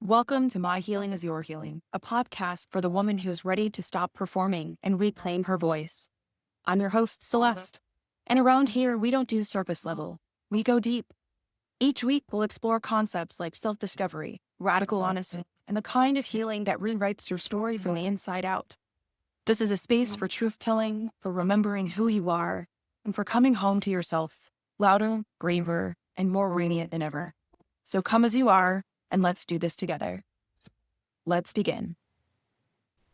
Welcome to My Healing is Your Healing, a podcast for the woman who is ready to stop performing and reclaim her voice. I'm your host, Celeste, and around here, we don't do surface level. We go deep. Each week, we'll explore concepts like self-discovery, radical honesty, and the kind of healing that rewrites your story from the inside out. This is a space for truth-telling, for remembering who you are, and for coming home to yourself, louder, braver, and more radiant than ever. So come as you are, and let's do this together. Let's begin.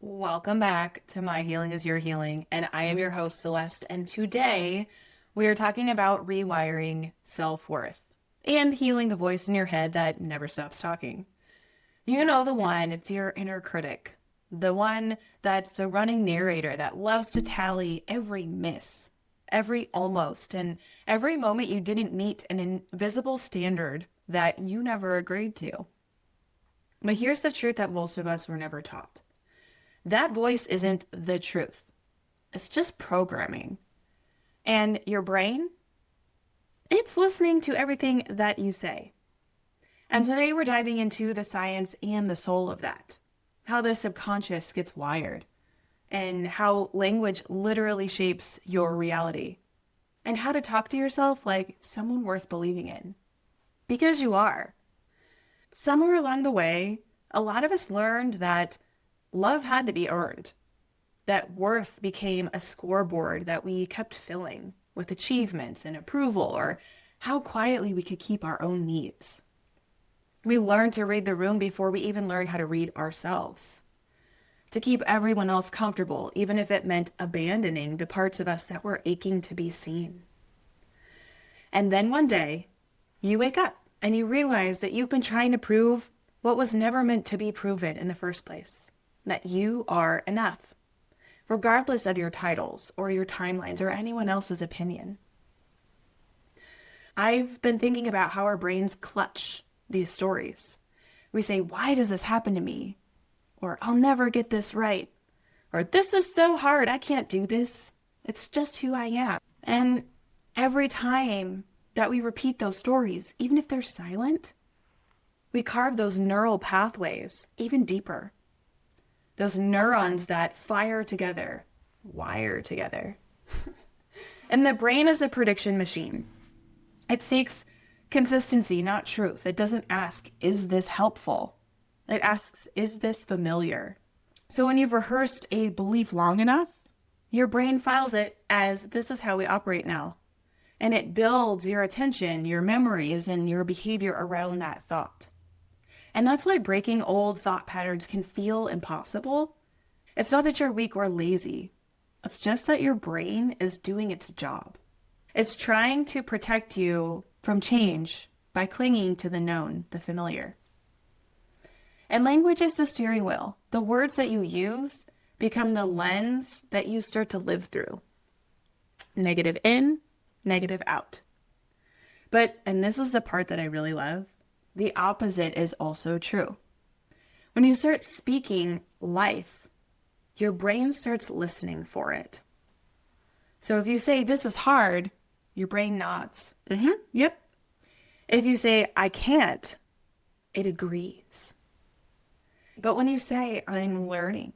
Welcome back to My Healing is Your Healing, and I am your host, Celeste, and today we are talking about rewiring self-worth and healing the voice in your head that never stops talking. You know the one, it's your inner critic, the one that's the running narrator that loves to tally every miss, every almost, and every moment you didn't meet an invisible standard that you never agreed to. But here's the truth that most of us were never taught. That voice isn't the truth. It's just programming. And your brain, it's listening to everything that you say. And today we're diving into the science and the soul of that. How the subconscious gets wired. And how language literally shapes your reality. And how to talk to yourself like someone worth believing in. Because you are. Somewhere along the way, a lot of us learned that love had to be earned, that worth became a scoreboard that we kept filling with achievements and approval, or how quietly we could keep our own needs. We learned to read the room before we even learned how to read ourselves, to keep everyone else comfortable, even if it meant abandoning the parts of us that were aching to be seen. And then one day, you wake up and you realize that you've been trying to prove what was never meant to be proven in the first place. That you are enough, regardless of your titles or your timelines or anyone else's opinion. I've been thinking about how our brains clutch these stories. We say, why does this happen to me? Or I'll never get this right. Or this is so hard, I can't do this. It's just who I am. And every time that we repeat those stories, even if they're silent, we carve those neural pathways even deeper. Those neurons that fire together, wire together. And the brain is a prediction machine. It seeks consistency, not truth. It doesn't ask, is this helpful? It asks, is this familiar? So when you've rehearsed a belief long enough, your brain files it as this is how we operate now. And it builds your attention, your memories, and your behavior around that thought. And that's why breaking old thought patterns can feel impossible. It's not that you're weak or lazy. It's just that your brain is doing its job. It's trying to protect you from change by clinging to the known, the familiar. And language is the steering wheel. The words that you use become the lens that you start to live through. Negative in, negative out. But, and this is the part that I really love, the opposite is also true. When you start speaking life, your brain starts listening for it. So if you say, this is hard, your brain nods. Yep. If you say, I can't, it agrees. But when you say, I'm learning,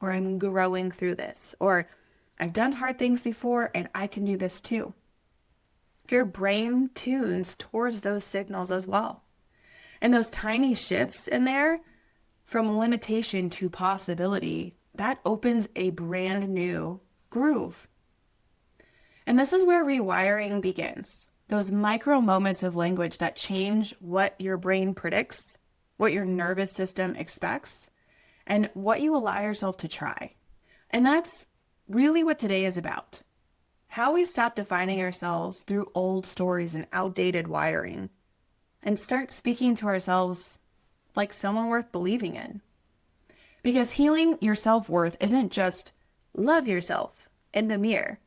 or I'm growing through this, or I've done hard things before and I can do this too, your brain tunes towards those signals as well. And those tiny shifts in there, from limitation to possibility, that opens a brand new groove. And this is where rewiring begins. Those micro moments of language that change what your brain predicts, what your nervous system expects, and what you allow yourself to try. And that's really what today is about. How we stop defining ourselves through old stories and outdated wiring, and start speaking to ourselves like someone worth believing in. Because healing your self-worth isn't just love yourself in the mirror.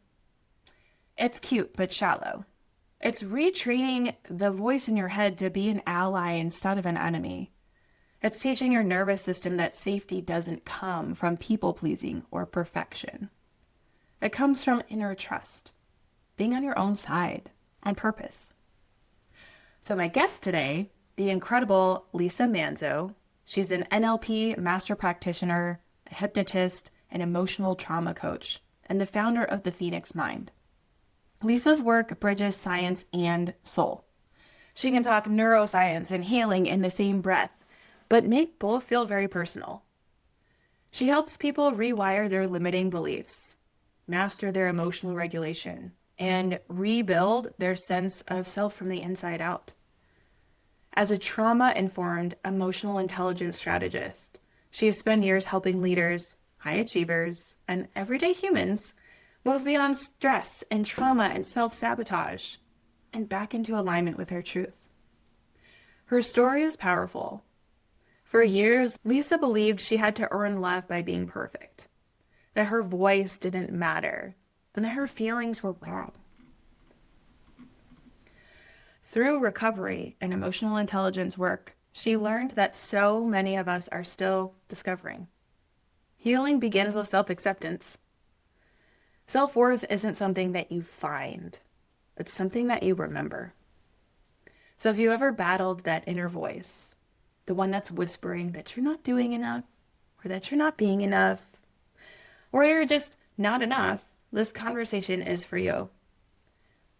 It's cute but shallow. It's retraining the voice in your head to be an ally instead of an enemy. It's teaching your nervous system that safety doesn't come from people-pleasing or perfection. It comes from inner trust, being on your own side on purpose. So my guest today the incredible Lisa Manzo. She's an NLP master practitioner, a hypnotist, an emotional trauma coach, and the founder of the Phoenix Mind. Lisa's work bridges science and soul. She can talk neuroscience and healing in the same breath, but make both feel very personal. She helps people rewire their limiting beliefs, master their emotional regulation, and rebuild their sense of self from the inside out. As a trauma-informed emotional intelligence strategist, she has spent years helping leaders, high achievers, and everyday humans move beyond stress and trauma and self-sabotage and back into alignment with her truth. Her story is powerful. For years, Lisa believed she had to earn love by being perfect, that her voice didn't matter, and that her feelings were wrong. Through recovery and emotional intelligence work, she learned that so many of us are still discovering. Healing begins with self-acceptance. Self-worth isn't something that you find. It's something that you remember. So if you ever battled that inner voice, the one that's whispering that you're not doing enough, or that you're not being enough, or you're just not enough, this conversation is for you.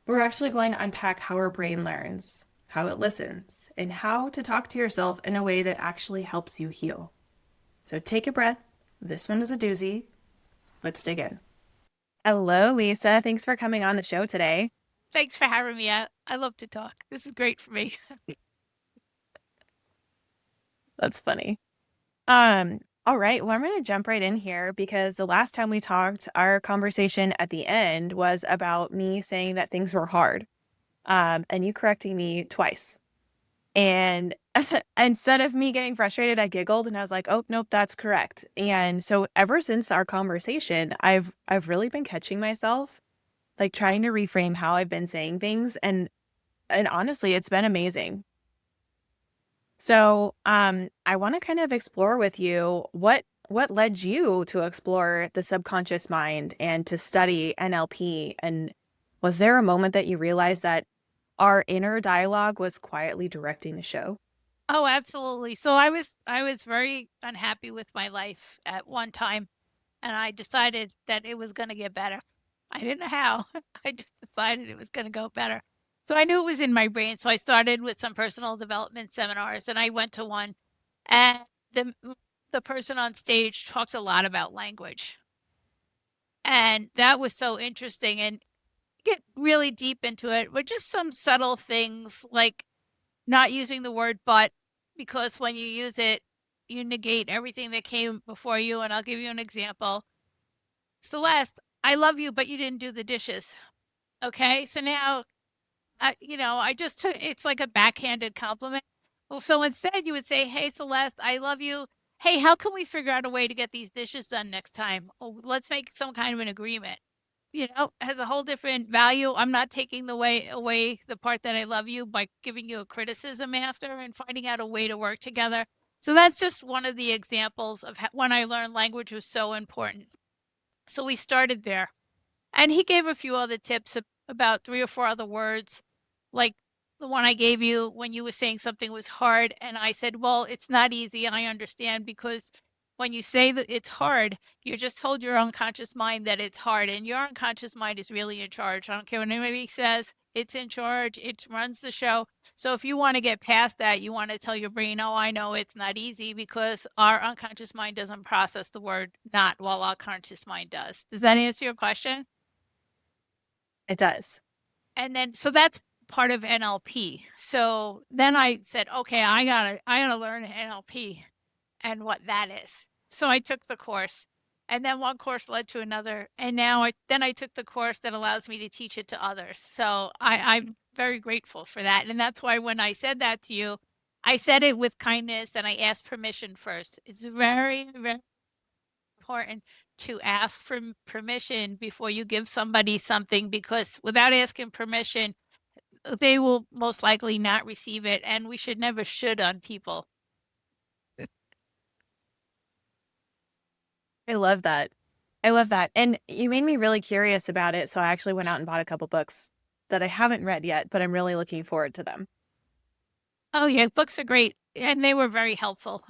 We're actually going to unpack how our brain learns, how it listens, and how to talk to yourself in a way that actually helps you heal. So take a breath. This one is a doozy. Let's dig in. Hello, Lisa. Thanks for coming on the show today. Thanks for having me. I love to talk. This is great for me. That's funny. All right. Well, I'm going to jump right in here because the last time we talked, our conversation at the end was about me saying that things were hard, and you correcting me twice. And instead of me getting frustrated, I giggled and I was like, "Oh, nope, that's correct." And so ever since our conversation, I've really been catching myself, like trying to reframe how I've been saying things, and honestly, it's been amazing. So, I want to kind of explore with you what led you to explore the subconscious mind and to study NLP, and was there a moment that you realized that our inner dialogue was quietly directing the show? Oh, absolutely. So I was very unhappy with my life at one time, and I decided that it was going to get better. I didn't know how. I just decided it was going to go better. So I knew it was in my brain. So I started with some personal development seminars, and I went to one, and the person on stage talked a lot about language, and that was so interesting. And get really deep into it, but just some subtle things like not using the word but, because when you use it, you negate everything that came before you. And I'll give you an example. Celeste, I love you, but you didn't do the dishes. Okay. So now, I just took it's like a backhanded compliment. Well, so instead you would say, hey, Celeste, I love you. Hey, how can we figure out a way to get these dishes done next time? Oh, let's make some kind of an agreement. Has a whole different value. I'm not taking the way away the part that I love you by giving you a criticism after, and finding out a way to work together. So that's just one of the examples of when I learned language was so important. So we started there. And he gave a few other tips about 3 or 4 other words, like the one I gave you when you were saying something was hard, and I said, "Well, it's not easy, I understand, because when you say that it's hard, you just told your unconscious mind that it's hard, and your unconscious mind is really in charge. I don't care what anybody says, it's in charge, it runs the show. So if you wanna get past that, you wanna tell your brain, 'Oh, I know it's not easy,' because our unconscious mind doesn't process the word 'not' while our conscious mind does." Does that answer your question? It does. And then so that's part of NLP. So then I said, okay, I gotta learn NLP and what that is. So I took the course, and then one course led to another, and now I took the course that allows me to teach it to others. So I'm very grateful for that. And that's why when I said that to you, I said it with kindness and I asked permission first. It's very, very important to ask for permission before you give somebody something, because without asking permission, they will most likely not receive it, and we should never should on people. I love that. I love that. And you made me really curious about it. So I actually went out and bought a couple books that I haven't read yet, but I'm really looking forward to them. Oh, yeah, books are great, and they were very helpful.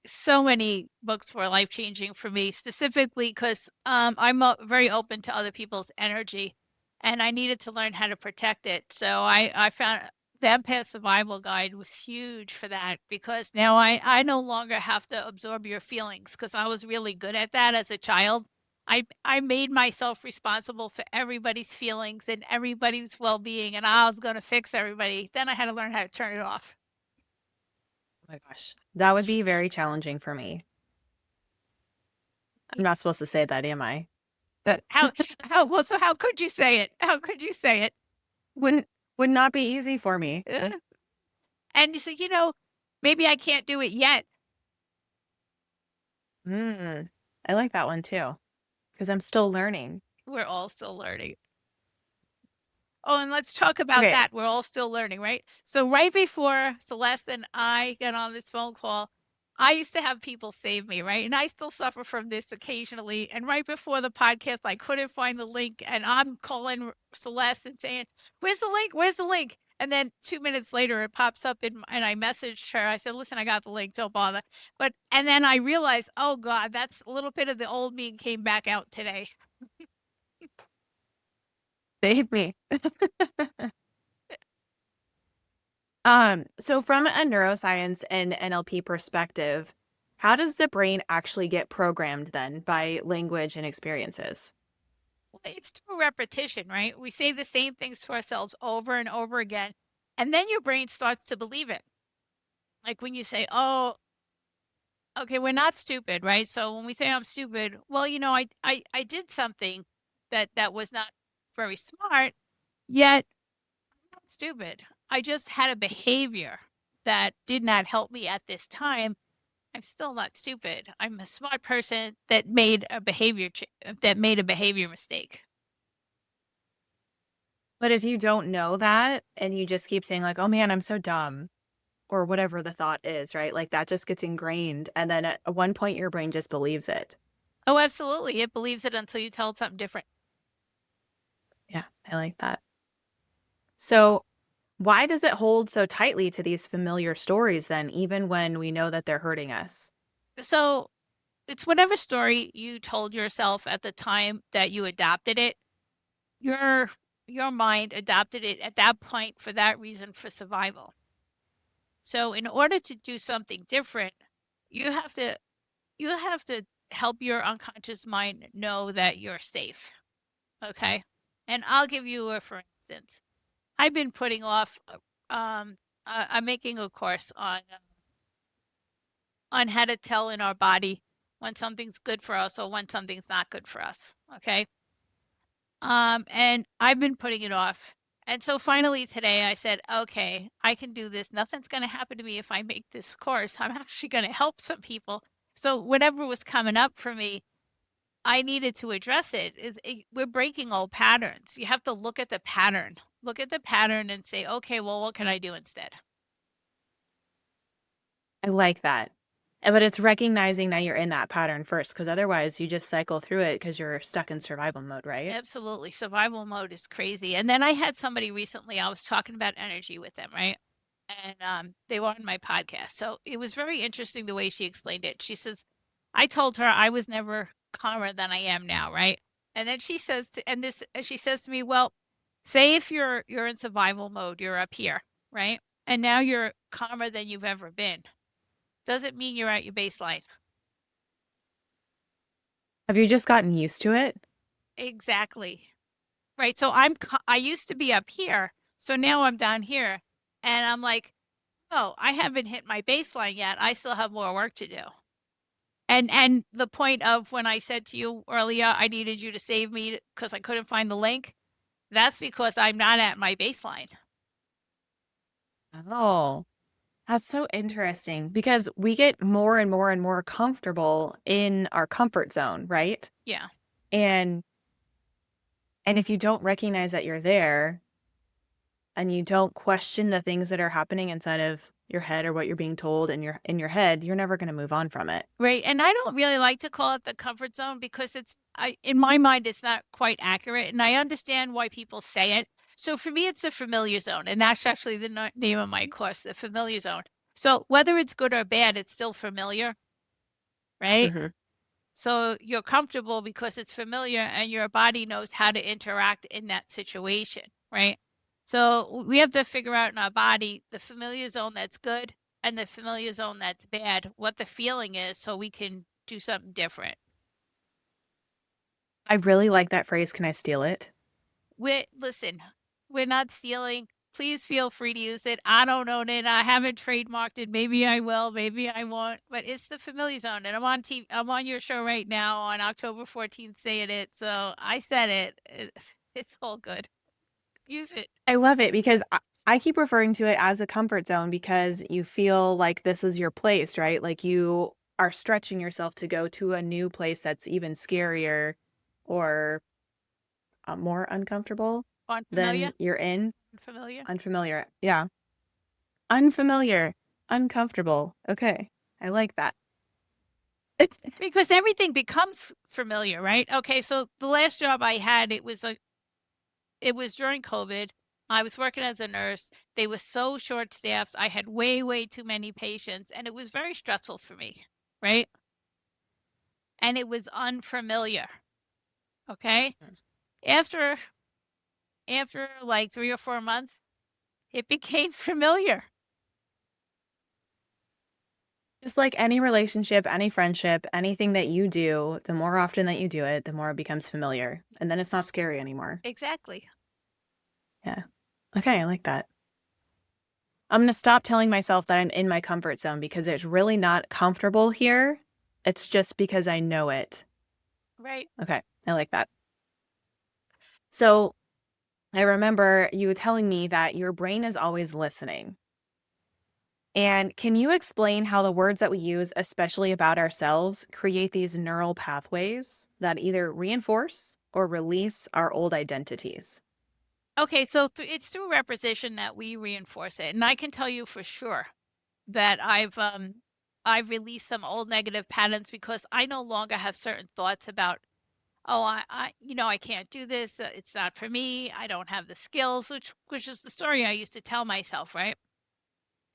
So many books were life-changing for me, specifically because I'm very open to other people's energy, and I needed to learn how to protect it. So I found the Empath Survival Guide was huge for that because now I no longer have to absorb your feelings because I was really good at that as a child. I made myself responsible for everybody's feelings and everybody's well-being, and I was gonna fix everybody. Then I had to learn how to turn it off. Oh my gosh. That would be very challenging for me. I'm not supposed to say that, am I? That Well, so how could you say it? How could you say it? wouldn't would not be easy for me. And you say, maybe I can't do it yet. I like that one too, because I'm still learning. We're all still learning. Oh, and let's talk about Okay. that. We're all still learning, right? So right before Celeste and I got on this phone call, I used to have people save me, right? And I still suffer from this occasionally. And right before the podcast, I couldn't find the link. And I'm calling Celeste and saying, "Where's the link? Where's the link?" And then 2 minutes later, it pops up and I messaged her. I said, "Listen, I got the link. Don't bother." And then I realized, oh God, that's a little bit of the old me came back out today. Save me. So from a neuroscience and NLP perspective, how does the brain actually get programmed then by language and experiences? It's through repetition, right? We say the same things to ourselves over and over again, and then your brain starts to believe it. Like when you say, "Oh, okay, we're not stupid," right? So when we say I'm stupid, well, I did something that was not very smart, yet I'm not stupid. I just had a behavior that did not help me at this time. I'm still not stupid. I'm a smart person that made a behavior mistake. But if you don't know that and you just keep saying like, "Oh man, I'm so dumb," or whatever the thought is, right? Like that just gets ingrained, and then at one point your brain just believes it. Oh, absolutely. It believes it until you tell it something different. Yeah, I like that. So, why does it hold so tightly to these familiar stories then, even when we know that they're hurting us? So it's whatever story you told yourself at the time that you adopted it. Your your mind adopted it at that point for that reason, for survival. So in order to do something different, you have to you have to help your unconscious mind know that you're safe. Okay? And I'll give you a for instance. I've been putting off I'm making a course on how to tell in our body when something's good for us or when something's not good for us. Okay. And I've been putting it off. And so finally today I said, okay, I can do this. Nothing's going to happen to me if I make this course. I'm actually going to help some people. So whatever was coming up for me, I needed to address it. We're breaking old patterns. You have to look at the pattern. Look at the pattern and say, okay, well, what can I do instead? I like that. But it's recognizing that you're in that pattern first, because otherwise you just cycle through it because you're stuck in survival mode, right? Absolutely. Survival mode is crazy. And then I had somebody recently, I was talking about energy with them, right? And they were on my podcast. So it was very interesting the way she explained it. She says, I told her I was never calmer than I am now, right? And then she says, and she says to me, well, say if you're in survival mode, you're up here, right? And now you're calmer than you've ever been. Doesn't mean you're at your baseline. Have you just gotten used to it? Exactly. Right. So I used to be up here. So now I'm down here and I'm like, oh, I haven't hit my baseline yet. I still have more work to do. And the point of when I said to you earlier, I needed you to save me because I couldn't find the link. That's because I'm not at my baseline. Oh, that's so interesting because we get more and more and more comfortable in our comfort zone, right? Yeah. And and if you don't recognize that you're there and you don't question the things that are happening inside of your head or what you're being told in your head, you're never going to move on from it. Right. And I don't really like to call it the comfort zone because in my mind, it's not quite accurate. And I understand why people say it So for me, it's the familiar zone, and that's actually the name of my course, the familiar zone. So whether it's good or bad, it's still familiar, right? Mhm. So you're comfortable because it's familiar and your body knows how to interact in that situation, right? So we have to figure out in our body the familiar zone that's good and the familiar zone that's bad, what the feeling is, so we can do something different. I really like that phrase. Can I steal it? Listen, we're not stealing. Please feel free to use it. I don't own it. I haven't trademarked it. Maybe I will, maybe I won't. But it's the familiar zone. And I'm on TV, I'm on your show right now on October 14th saying it. So I said it. It's all good. Use it. I love it because I keep referring to it as a comfort zone because you feel like this is your place, right? Like you are stretching yourself to go to a new place that's even scarier or more uncomfortable Unfamiliar? than you're in. Unfamiliar? Unfamiliar. Yeah. Unfamiliar. Uncomfortable. Okay. I like that. Because everything becomes familiar, right? Okay, so the last job I had, it was during COVID. I was working as a nurse. They were so short-staffed. I had way, way too many patients, and it was very stressful for me, right? And it was unfamiliar. Okay? After like 3 or 4 months, it became familiar. Just like any relationship, any friendship, anything that you do, the more often that you do it, the more it becomes familiar. And then it's not scary anymore. Exactly. Yeah. Okay, I like that. I'm going to stop telling myself that I'm in my comfort zone because it's really not comfortable here. It's just because I know it. Right. Okay, I like that. So I remember you telling me that your brain is always listening. And can you explain how the words that we use, especially about ourselves, create these neural pathways that either reinforce or release our old identities? Okay, so it's through repetition that we reinforce it. And I can tell you for sure that I've released some old negative patterns because I no longer have certain thoughts about, oh, I can't do this. It's not for me. I don't have the skills, which is the story I used to tell myself, right?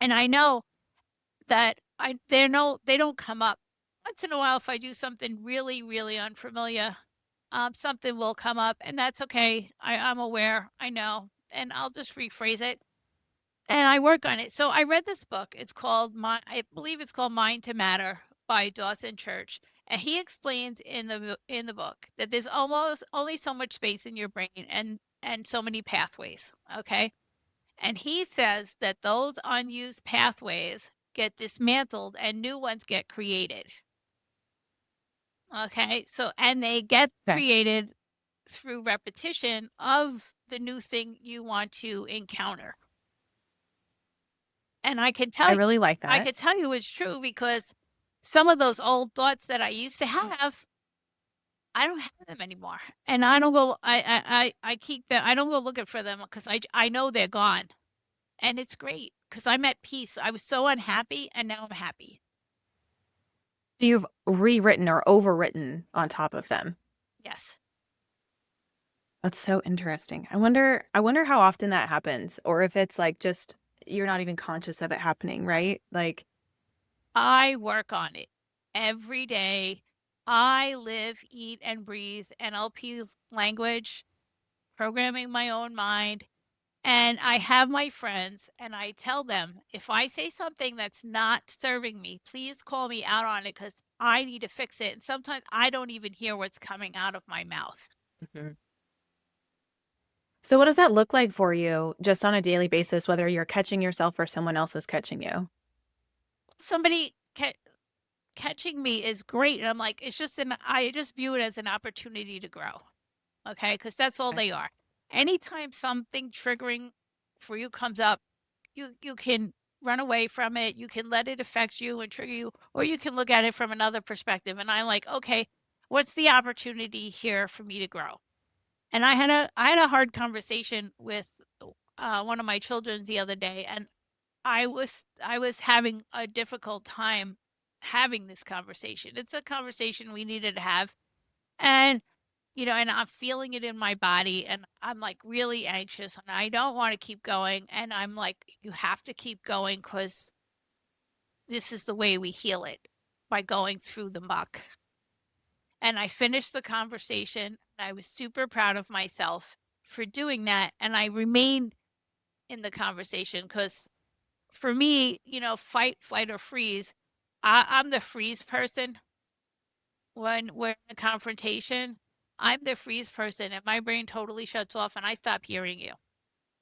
And I know that they don't come up. Once in a while, if I do something really, really unfamiliar, something will come up, and that's okay. I'm aware, I know, and I'll just rephrase it, and I work on it. So I read this book. I believe it's called Mind to Matter by Dawson Church, and he explains in the book that there's almost only so much space in your brain and so many pathways. Okay, and he says that those unused pathways get dismantled and new ones get created. Okay. So, and they get Okay. created through repetition of the new thing you want to encounter. And I really like I that. could tell you it's true because some of those old thoughts that I used to have, I don't have them anymore. And I don't go, I keep them, I don't go looking for them because I know they're gone. And it's great because I'm at peace. I was so unhappy and now I'm happy. You've rewritten or overwritten on top of them. Yes. That's so interesting. I wonder how often that happens or if it's like just you're not even conscious of it happening, right? Like, I work on it every day. I live, eat, and breathe NLP language, programming my own mind. And I have my friends and I tell them if I say something that's not serving me, please call me out on it because I need to fix it. And sometimes I don't even hear what's coming out of my mouth. Mhm. So what does that look like for you just on a daily basis, whether you're catching yourself or someone else is catching you? Somebody catching me is great. And I'm like, I just view it as an opportunity to grow. Okay, because that's all Okay. they are. Anytime something triggering for you comes up, you can run away from it, you can let it affect you and trigger you, or you can look at it from another perspective, and I'm like, "Okay, what's the opportunity here for me to grow?" And I had a hard conversation with, one of my children the other day, and I was having a difficult time having this conversation. It's a conversation we needed to have, and and I'm feeling it in my body and I'm like really anxious and I don't want to keep going. And I'm like, you have to keep going because this is the way we heal it, by going through the muck. And I finished the conversation. And I was super proud of myself for doing that. And I remained in the conversation because for me, fight, flight, or freeze, I'm the freeze person when we're in a confrontation. I'm the freeze person and my brain totally shuts off and I stop hearing you.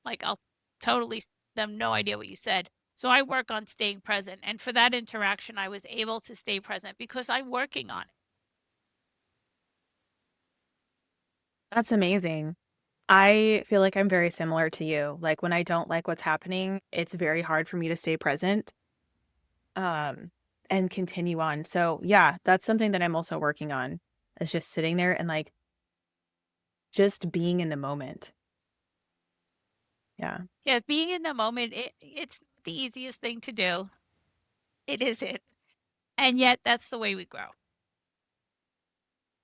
Like I'll totally have no idea what you said. So I work on staying present. And for that interaction, I was able to stay present because I'm working on it. That's amazing. I feel like I'm very similar to you. Like when I don't like what's happening, it's very hard for me to stay present um and continue on. So, yeah, that's something that I'm also working on. Is just sitting there and like just being in the moment. Yeah. Yeah, being in the moment, it's not the easiest thing to do. It isn't. And yet that's the way we grow.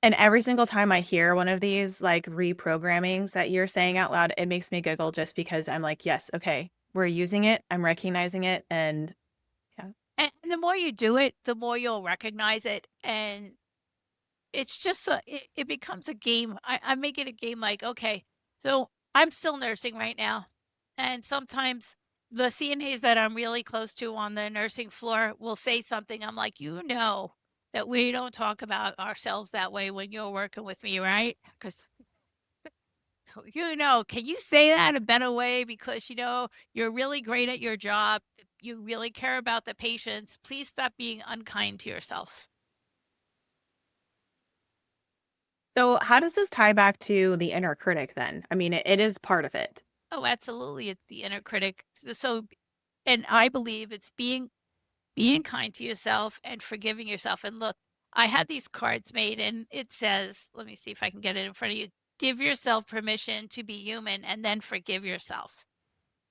And every single time I hear one of these like reprogrammings that you're saying out loud, it makes me giggle just because I'm like, yes, okay, we're using it. I'm recognizing it. And yeah, And the more you do it, the more you'll recognize it. And it's just it becomes a game. I make it a game like, okay, so I'm still nursing right now. And sometimes the CNAs that I'm really close to on the nursing floor will say something. I'm like, that we don't talk about ourselves that way when you're working with me, right? Because can you say that in a better way? Because you're really great at your job. You really care about the patients. Please stop being unkind to yourself. so how does this tie back to the inner critic then? I mean, it is part of it. Oh, absolutely. It's the inner critic. And I believe it's being kind to yourself and forgiving yourself. And look, I had these cards made and it says, let me see if I can get it in front of you. Give yourself permission to be human and then forgive yourself.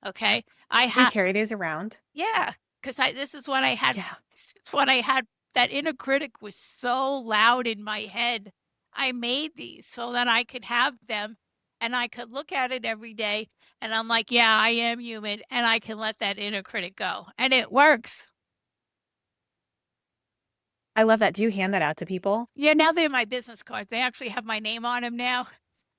Okay. I Do you had, carry these around? yeah, because this is what I had. Yeah. This is what I had. That inner critic was so loud in my head. I made these so that I could have them and I could look at it every day. And I'm like, yeah, I am human and I can let that inner critic go. And it works. I love that. Do you hand that out to people? Yeah, now they're my business cards. They actually have my name on them now.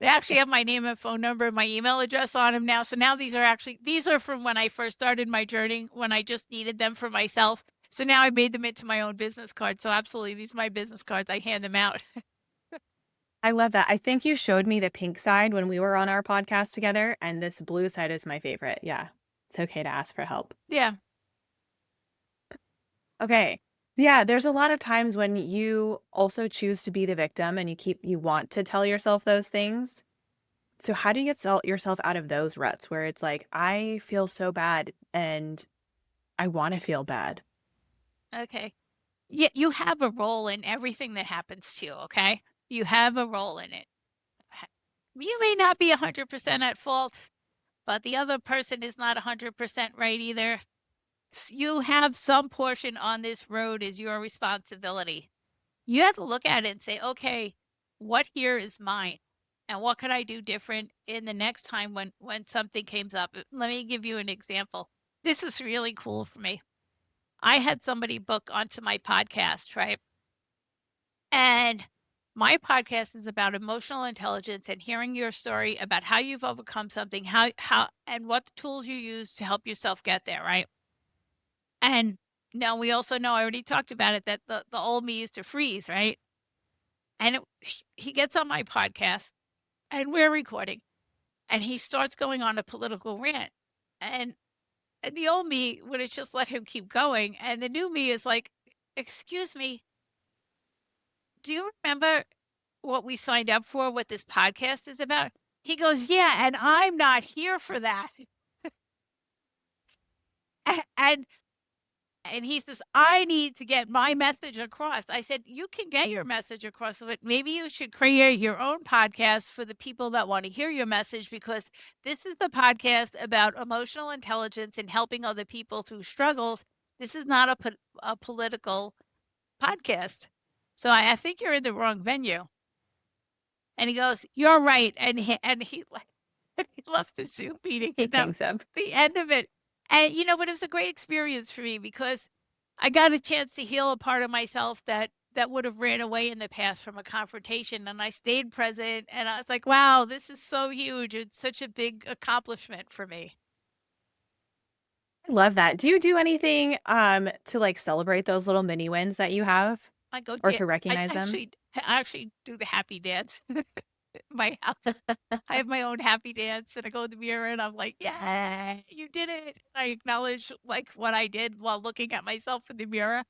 They actually have my name and phone number and my email address on them now. So now these are from when I first started my journey, when I just needed them for myself. So now I made them into my own business card. So absolutely, these are my business cards. I hand them out. I love that. I think you showed me the pink side when we were on our podcast together, and this blue side is my favorite. Yeah. It's okay to ask for help. Yeah. Okay. Yeah, there's a lot of times when you also choose to be the victim and you want to tell yourself those things. So how do you get yourself out of those ruts where it's like, I feel so bad and I want to feel bad? Okay. Yeah, you have a role in everything that happens to you, okay? You have a role in it. You may not be 100% at fault, but the other person is not 100% right either. You have some portion on this road is your responsibility. You have to look at it and say, okay, what here is mine? And what could I do different in the next time when something comes up? Let me give you an example. This was really cool for me. I had somebody book onto my podcast, right? And my podcast is about emotional intelligence and hearing your story about how you've overcome something, how and what tools you use to help yourself get there, right? And now we also know, I already talked about it, that the old me used to freeze, right? And he gets on my podcast and we're recording and he starts going on a political rant. And, and the old me would have just let him keep going. And the new me is like, excuse me, do you remember what we signed up for, what this podcast is about? He goes, yeah, and I'm not here for that. And he says, I need to get my message across. I said, you can get your message across, but maybe you should create your own podcast for the people that want to hear your message, because this is the podcast about emotional intelligence and helping other people through struggles. This is not a political podcast. So I think you're in the wrong venue. And he goes, "You're right." And he like he left the Zoom meeting. He That was hangs up. the end of it. And but it was a great experience for me because I got a chance to heal a part of myself that would have ran away in the past from a confrontation, and I stayed present, and I was like, "Wow, this is so huge. It's such a big accomplishment for me." I love that. Do you do anything to like celebrate those little mini wins that you have I go or to to I recognize them? actually do the happy dance in my house. I have my own happy dance, and I go in the mirror, and I'm like, "Yeah, you did it." I acknowledge, like, what I did while looking at myself in the mirror.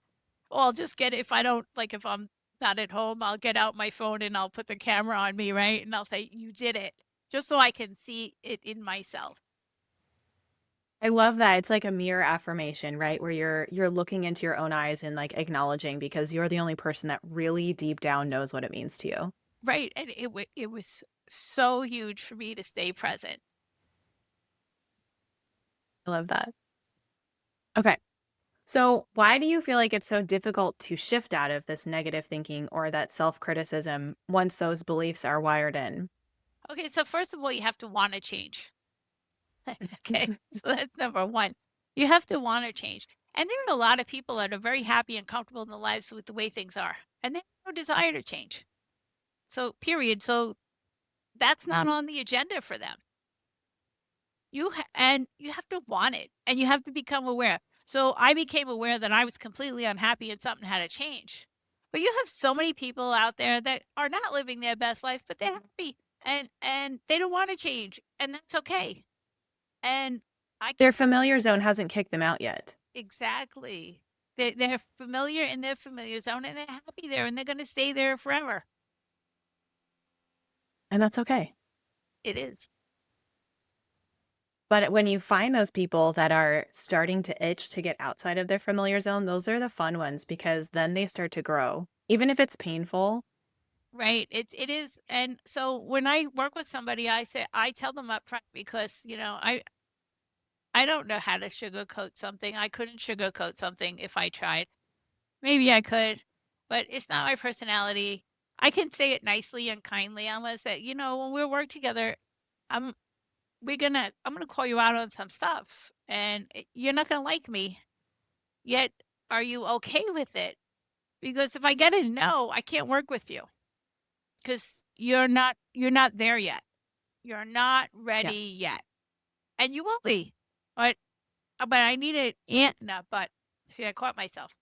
Or I'll just get if I don't like, if I'm not at home, I'll get out my phone, and I'll put the camera on me, right? And I'll say, "You did it," just so I can see it in myself. I love that. It's like a mirror affirmation, right? Where you're looking into your own eyes and like acknowledging because you're the only person that really deep down knows what it means to you. Right, and it was so huge for me to stay present. I love that. Okay. So, why do you feel like it's so difficult to shift out of this negative thinking or that self-criticism once those beliefs are wired in? Okay, so first of all, you have to wanna change. Okay, so that's number 1. You have to wanna change, and there are a lot of people that are very happy and comfortable in their lives with the way things are, and they have no desire to change. So, period. So, that's not on the agenda for them. You have to want it, and you have to become aware. So, I became aware that I was completely unhappy and something had to change. But you have so many people out there that are not living their best life, but they're happy, and they don't wanna change, and that's okay. And I Their familiar zone hasn't kicked them out yet, exactly. They're familiar in their familiar zone, and they're happy there, and they're gonna stay there forever. and that's okay. It is. But when you find those people that are starting to itch to get outside of their familiar zone, those are the fun ones because then they start to grow. Even if it's painful, Right. It is. And so when I work with somebody, I tell them up front because, I don't know how to sugarcoat something. I couldn't sugarcoat something if I tried. Maybe I could, but it's not my personality. I can say it nicely and kindly. I'm gonna say, when we work together, I'm I'm gonna call you out on some stuff, and you're not gonna like me. Yet, are you okay with it? Because if I get a no, I can't work with you because you're not there yet. You're not yeah. ready yet, and you will be. But I need an no, but see, I caught myself.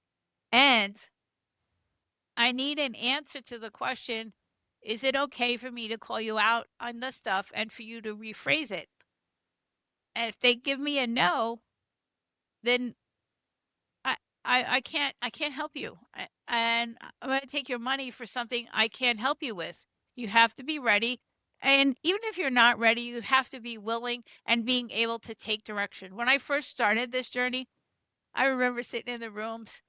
And I need an answer to the question, is it okay for me to call you out on this stuff and for you to rephrase it? And if they give me a no, then I I can't help you. And I'm going to take your money for something I can't help you with. You have to be ready. And even if you're not ready, you have to be willing and being able to take direction. When I first started this journey, I remember sitting in the rooms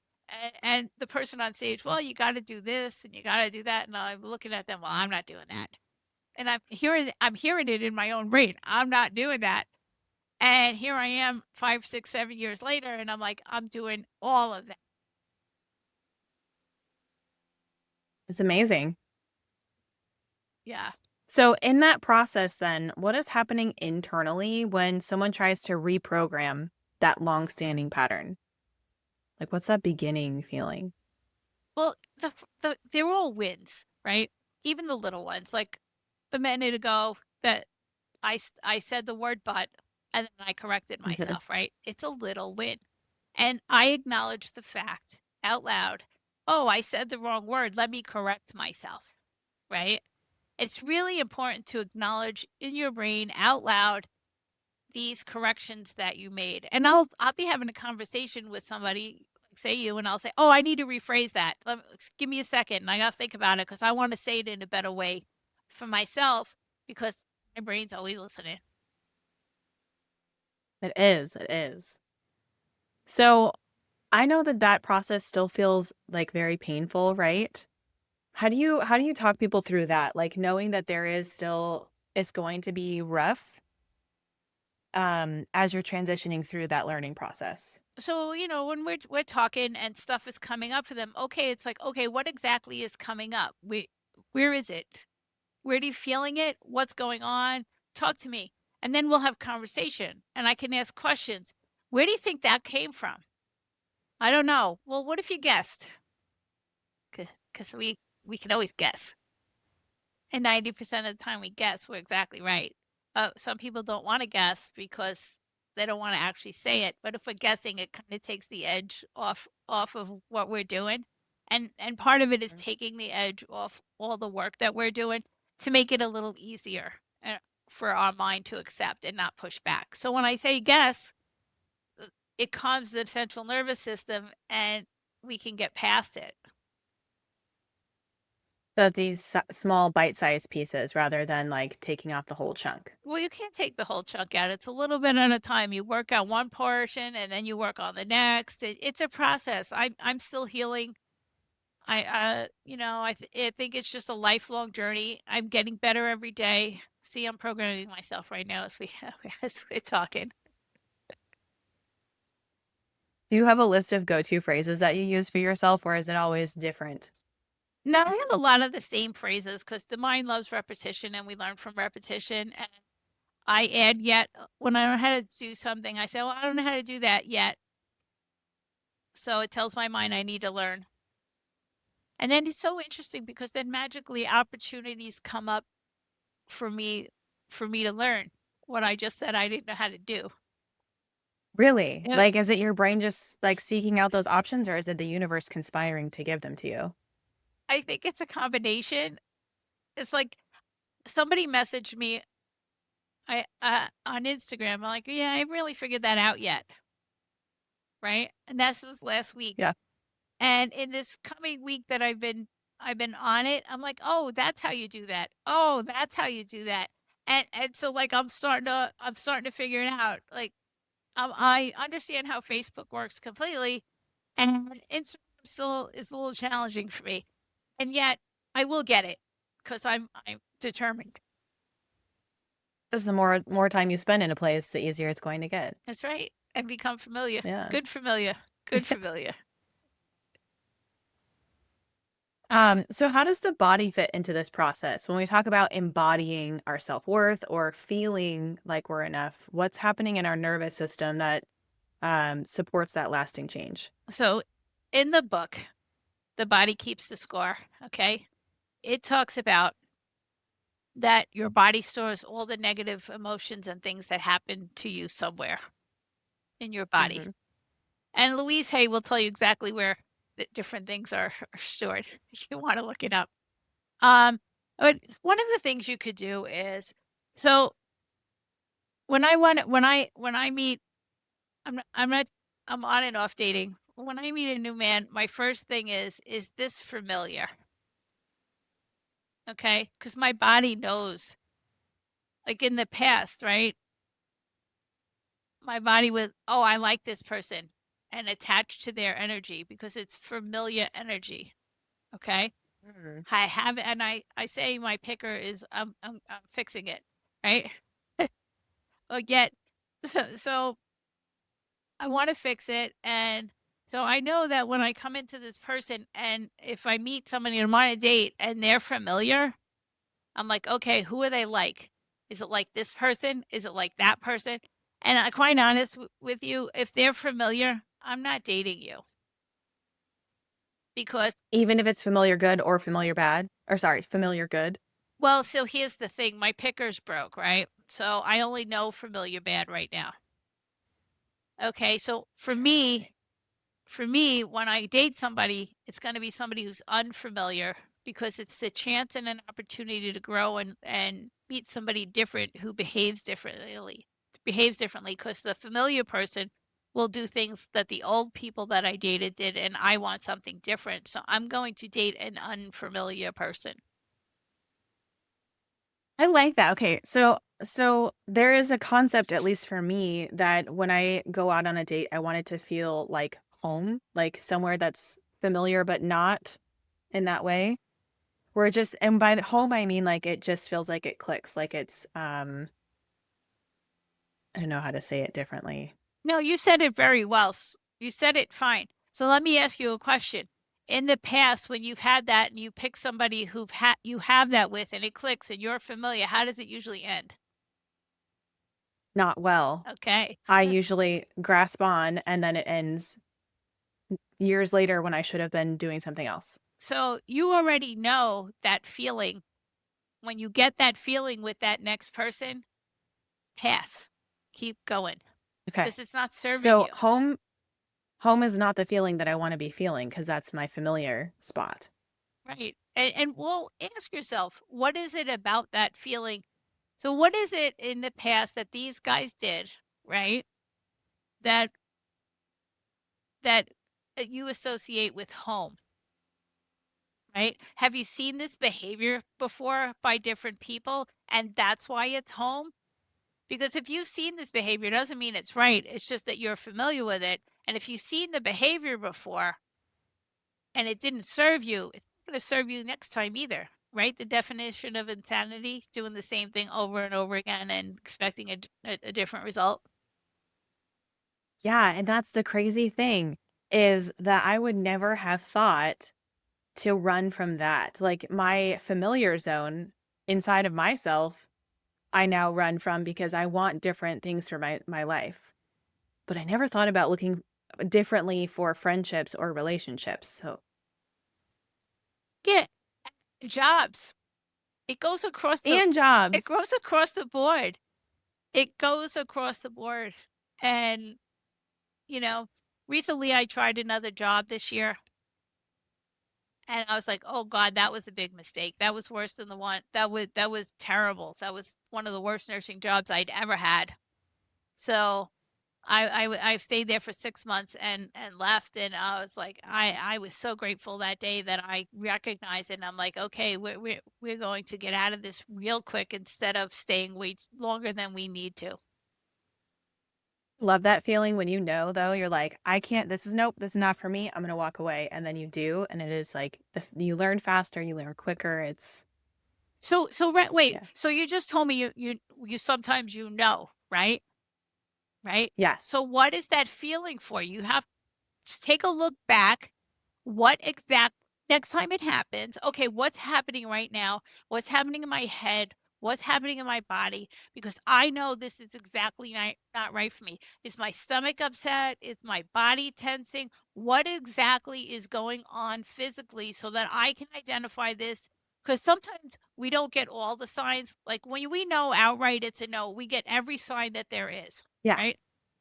and the person on stage, well, you got to do this and you got to do that. And I'm looking at them, well, I'm not doing that. And I'm hearing it in my own brain. I'm not doing that. And here I am 5, 6, 7 years later, and I'm like, I'm doing all of that. It's amazing. Yeah. So, in that process, then, what is happening internally when someone tries to reprogram that long-standing pattern? Like, what's that beginning feeling? Well, they're all wins, right? Even the little ones. Like a minute ago, that I said the word but, and then I corrected myself, right? It's a little win. And I acknowledge the fact out loud. Oh, I said the wrong word. Let me correct myself, right? It's really important to acknowledge in your brain out loud these corrections that you made. And I'll be having a conversation with somebody, like say you, and I'll say, "Oh, I need to rephrase that. Give me a second, and I got to think about it because I want to say it in a better way for myself because my brain's always listening." It is. It is. So, I know that that process still feels like very painful, right? How do you talk people through that? Like knowing that there is still it's going to be rough as you're transitioning through that learning process. So, when we're talking and stuff is coming up for them, okay, it's like, okay, what exactly is coming up? Where is it? Where do you feeling it? What's going on? Talk to me. And then we'll have conversation and I can ask questions. Where do you think that came from? I don't know. Well, what if you guessed? Because we can always guess. And 90% of the time we guess, we're exactly right. Some people don't want to guess because they don't want to actually say it. But if we're guessing, it kind of takes the edge off of what we're doing. And part of it is taking the edge off all the work that we're doing to make it a little easier for our mind to accept and not push back. So when I say guess, it calms the central nervous system and we can get past it. So these small bite-sized pieces rather than like taking off the whole chunk. Well, you can't take the whole chunk out. It's a little bit at a time. You work on one portion and then you work on the next. It's a process. I'm still healing. I think it's just a lifelong journey. I'm getting better every day. See, I'm programming myself right now as we're talking. Do you have a list of go-to phrases that you use for yourself, or is it always different? No, I have a lot of the same phrases because the mind loves repetition and we learn from repetition. And I add yet when I don't know how to do something, I say, well, I don't know how to do that yet. So it tells my mind I need to learn. And then it's so interesting because then magically opportunities come up for me to learn what I just said I didn't know how to do. Really? Yeah. Like, is it your brain just like seeking out those options, or is it the universe conspiring to give them to you? I think it's a combination. It's like somebody messaged me on Instagram. I'm like, yeah, I haven't really figured that out yet. Right. And that was last week. Yeah. And in this coming week that I've been on it, I'm like, oh, that's how you do that. Oh, that's how you do that. And so like I'm starting to figure it out. Like I understand how Facebook works completely, and Instagram still is a little challenging for me. And yet I will get it because I'm determined. Because the more time you spend in a place, the easier it's going to get. That's right. And become familiar. Yeah. Good familiar. Good familiar. So how does the body fit into this process? When we talk about embodying our self-worth or feeling like we're enough, what's happening in our nervous system that supports that lasting change? So in the book, The Body Keeps the Score, okay? It talks about that your body stores all the negative emotions and things that happen to you somewhere in your body. Mhm. And Louise Hay will tell you exactly where the different things are stored if you want to look it up. But one of the things you could do is, so when I meet, I'm on and off dating. When I meet a new man, my first thing is this familiar? Okay, because my body knows. Like in the past, right? My body was, oh, I like this person and attached to their energy because it's familiar energy. Okay. I have it, and I say my picker is I'm fixing it, right? But yet, so I want to fix it, and so I know that when I come into this person, and if I meet somebody and I'm on a date and they're familiar, I'm like, okay, who are they like? Is it like this person? Is it like that person? And I'm quite honest with you, if they're familiar, I'm not dating you because Even if it's familiar good or familiar bad, or sorry, familiar good. well, so here's the thing, my picker's broke, right? So I only know familiar bad right now. Okay, so for me, when I date somebody, it's going to be somebody who's unfamiliar because it's the chance and an opportunity to grow and meet somebody different who behaves differently. Because the familiar person will do things that the old people that I dated did, and I want something different. So I'm going to date an unfamiliar person. I like that. Okay. So there is a concept, at least for me, that when I go out on a date, I want it to feel like home, like somewhere that's familiar, but not in that way. Where it just, and by the home, I mean like it just feels like it clicks, like it's I don't know how to say it differently. No, you said it very well. You said it fine. So let me ask you a question. in the past, when you've had that and you pick somebody you have that with and it clicks and you're familiar, how does it usually end? Not well. Okay. I usually grasp on and then it ends years later when I should have been doing something else. So you already know that feeling. When you get that feeling with that next person, pass. Keep going Okay. because it's not serving So you. home is not the feeling that I want to be feeling because that's my familiar spot. Right. And well, ask yourself, what is it about that feeling? So what is it in the past that these guys did, right? That that you associate with home, right? Have you seen this behavior before by different people and that's why it's home? Because if you've seen this behavior, it doesn't mean it's right. It's just that you're familiar with it. And if you've seen the behavior before and it didn't serve you, it's not going to serve you next time either, right? The definition of insanity, doing the same thing over and over again and expecting a different result. Yeah, and that's the crazy thing is that I would never have thought to run from that. Like my familiar zone inside of myself, I now run from because I want different things for my life. But I never thought about looking differently for friendships or relationships. So, Yeah, jobs. It goes across and it jobs. goes across the board. It goes across the board. And, you know, recently I tried another job this year and I was like, "Oh God, that was a big mistake. That was worse than the one that was terrible. That was one of the worst nursing jobs I'd ever had." So I stayed there for 6 months and left, and I was like, I was so grateful that day that I recognized it. And I'm like, okay, we're going to get out of this real quick instead of staying way longer than we need to. Love that feeling when you know, though, you're like, I can't, this is nope, this is not for me. I'm going to walk away. And then you do. And it is like, you learn faster, you learn quicker. It's, Wait, yeah. so you just told me you sometimes right? Right? So Yes. what is that feeling for? You have to take a look back. What exact next time it happens, okay, what's happening right now? What's happening in my head? What's happening in my body? Because I know this is exactly not right for me. Is my stomach upset? Is my body tensing? What exactly is going on physically so that I can identify this? Because sometimes we don't get all the signs. Like when we know outright it's a no, we get every sign that there is, Yeah. right?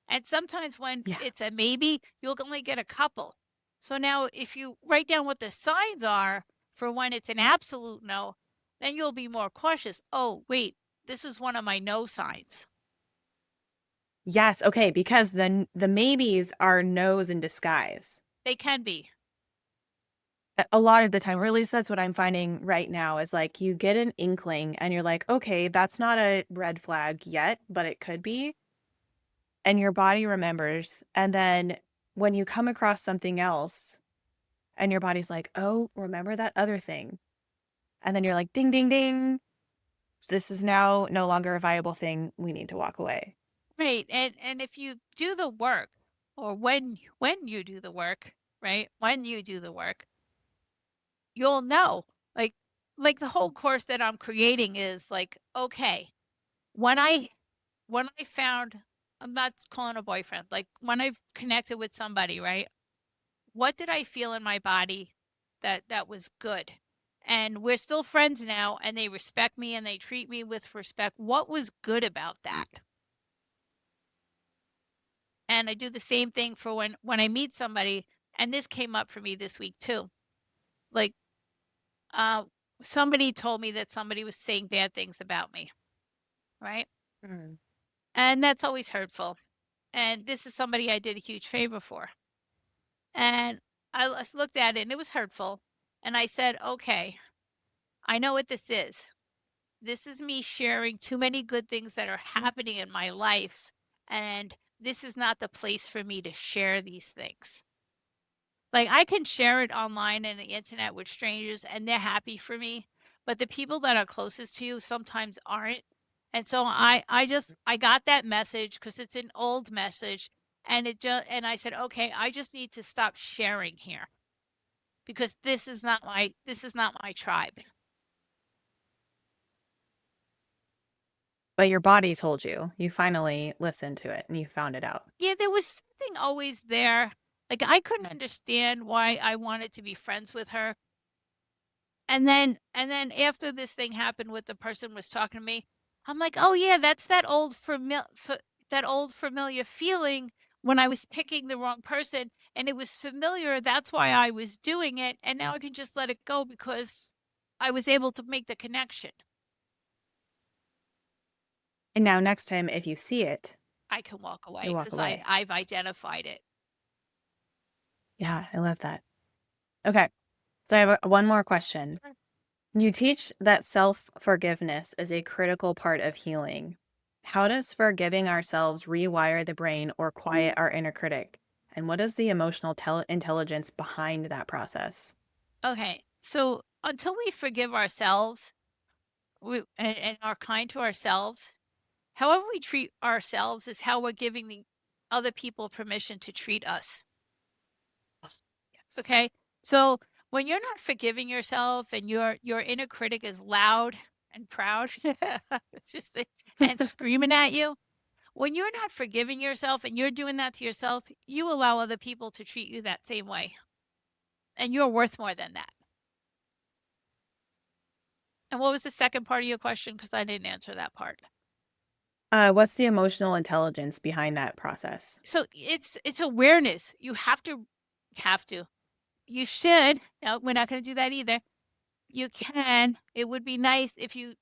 And sometimes when Yeah. it's a maybe, you'll only get a couple. So now if you write down what the signs are for when it's an absolute no, then you'll be more cautious. Oh, wait, this is one of my no signs. Yes. Okay. Because then the maybes are no's in disguise. They can be. A lot of the time, or at least that's what I'm finding right now, is like you get an inkling and you're like, okay, that's not a red flag yet, but it could be. And your body remembers. And then when you come across something else and your body's like, oh, remember that other thing. And then you're like, ding, ding, ding. This is now no longer a viable thing. We need to walk away. Right. And if you do the work or when you do the work, right? When you do the work, you'll know. Like like the whole course that I'm creating is like, okay, when I found I'm not calling a boyfriend, like when I've connected with somebody, right? What did I feel in my body that was good? And we're still friends now and they respect me and they treat me with respect. What was good about that? And I do the same thing for when I meet somebody, and this came up for me this week too. Like uh somebody told me that somebody was saying bad things about me, right? Mm. And that's always hurtful. And this is somebody I did a huge favor for. And I looked at it and it was hurtful. And I said, okay, I know what this is. This is me sharing too many good things that are happening in my life. And this is not the place for me to share these things. Like I can share it online and the internet with strangers and they're happy for me. But the people that are closest to you sometimes aren't. And so I got that message because it's an old message and I said, okay, I just need to stop sharing here. because this is not my tribe. But your body told you. You finally listened to it and you found it out. Yeah, there was something always there. Like, I couldn't understand why I wanted to be friends with her. And then after this thing happened with the person was talking to me, I'm like, "Oh yeah, that's that old familiar feeling when I was picking the wrong person, and it was familiar, that's why I was doing it, and now I can just let it go because I was able to make the connection." And now next time if you see it, I can walk away you walk because away. I've identified it. Yeah, I love that. Okay. So I have one more question. Sure. You teach that self-forgiveness is a critical part of healing. How does forgiving ourselves rewire the brain or quiet our inner critic? And what is the emotional intelligence behind that process? Okay, so until we forgive ourselves, and are kind to ourselves, however we treat ourselves is how we're giving the other people permission to treat us. Yes. Okay? So when you're not forgiving yourself and your inner critic is loud and proud, it's just and screaming at you, when you're not forgiving yourself and you're doing that to yourself, you allow other people to treat you that same way. And you're worth more than that. And what was the second part of your question? Because I didn't answer that part. What's the emotional intelligence behind that process? So it's awareness. You have to. You should. No, we're not going to do that either. You can. It would be nice if you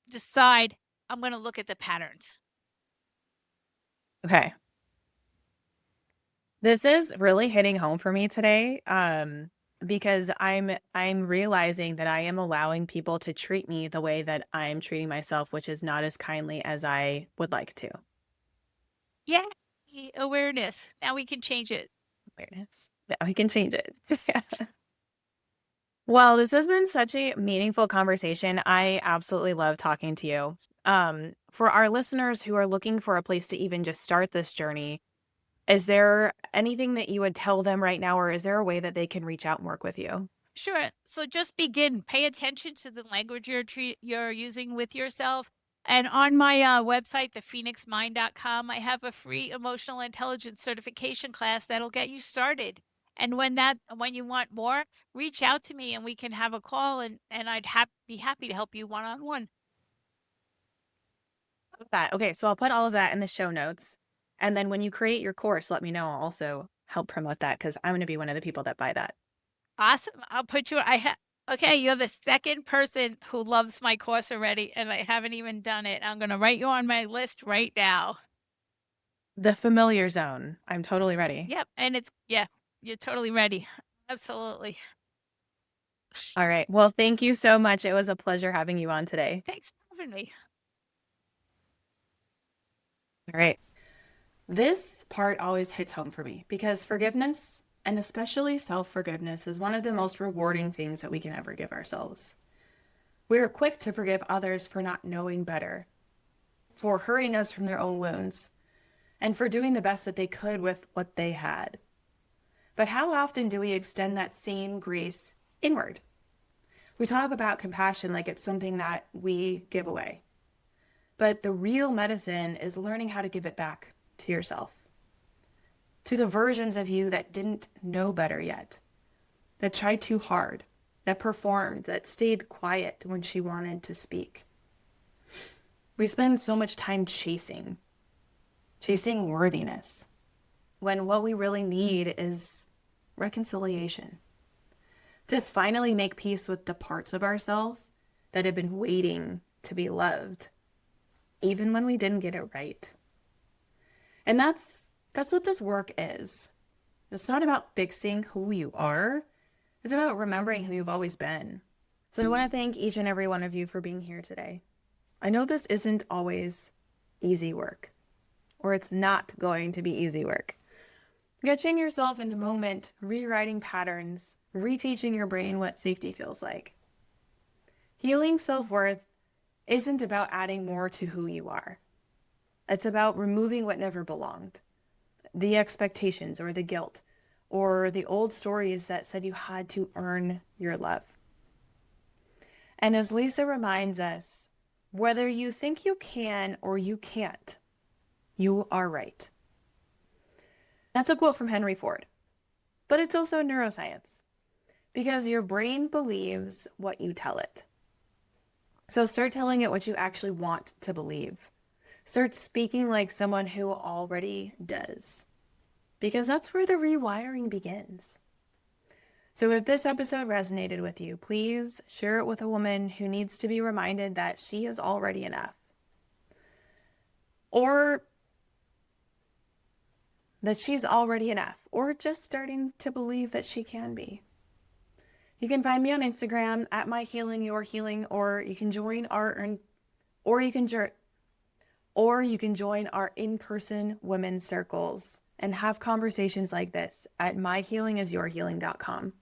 decide, I'm going to look at the patterns. Okay. This is really hitting home for me today, because I'm realizing that I am allowing people to treat me the way that I'm treating myself, which is not as kindly as I would like to. Yeah. Awareness. Now we can change it. Awareness. Yeah, we can change it. Well, this has been such a meaningful conversation. I absolutely love talking to you. For our listeners who are looking for a place to even just start this journey, is there anything that you would tell them right now, or is there a way that they can reach out and work with you? Sure. So just begin. Pay attention to the language you're using with yourself. And on my website, thephoenixmind.com, I have a free emotional intelligence certification class that'll get you started. And when you want more, reach out to me and we can have a call, and I'd be happy to help you one-on-one. Love that. Okay, so I'll put all of that in the show notes. And then when you create your course, let me know. I'll also help promote that because I'm going to be one of the people that buy that. Awesome. I'll put you. Okay. You're the second person who loves my course already, and I haven't even done it. I'm gonna write you on my list right now. The familiar zone. I'm totally ready. Yep. And you're totally ready. Absolutely. All right. Well, thank you so much. It was a pleasure having you on today. Thanks for having me. All right. This part always hits home for me because forgiveness, and especially self-forgiveness, is one of the most rewarding things that we can ever give ourselves. We are quick to forgive others for not knowing better, for hurting us from their own wounds, and for doing the best that they could with what they had. But how often do we extend that same grace inward? We talk about compassion like it's something that we give away. But the real medicine is learning how to give it back to yourself, to the versions of you that didn't know better yet, that tried too hard, that performed, that stayed quiet when she wanted to speak. We spend so much time chasing worthiness, when what we really need is reconciliation. To finally make peace with the parts of ourselves that have been waiting to be loved, even when we didn't get it right. And that's what this work is. It's not about fixing who you are. It's about remembering who you've always been. So I want to thank each and every one of you for being here today. I know this isn't always easy work, or it's not going to be easy work. Getting yourself in the moment, rewriting patterns, reteaching your brain what safety feels like. Healing self-worth isn't about adding more to who you are. It's about removing what never belonged. The expectations or the guilt or the old stories that said you had to earn your love. And as Lisa reminds us, whether you think you can or you can't, you are right. That's a quote from Henry Ford, but it's also neuroscience, because your brain believes what you tell it. So start telling it what you actually want to believe. Start speaking like someone who already does, because that's where the rewiring begins. So if this episode resonated with you, please share it with a woman who needs to be reminded that she is already enough, or that she's already enough, or just starting to believe that she can be. You can find me on Instagram at myhealingyourhealing, or you can join our in-person women's circles and have conversations like this at myhealingisyourhealing.com.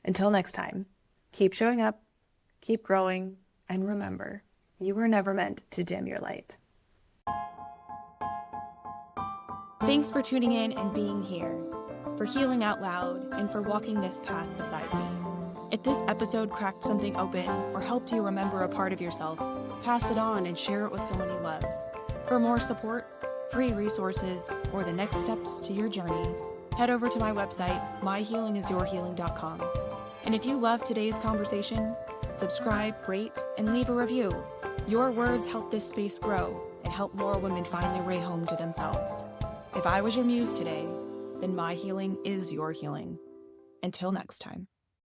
Until next time, keep showing up, keep growing, and remember, you were never meant to dim your light. Thanks for tuning in and being here, for healing out loud, and for walking this path beside me. If this episode cracked something open or helped you remember a part of yourself, pass it on and share it with someone you love. For more support, free resources, or the next steps to your journey, head over to my website, myhealingisyourhealing.com. And if you loved today's conversation, subscribe, rate, and leave a review. Your words help this space grow and help more women find their way home to themselves. If I was your muse today, then my healing is your healing. Until next time.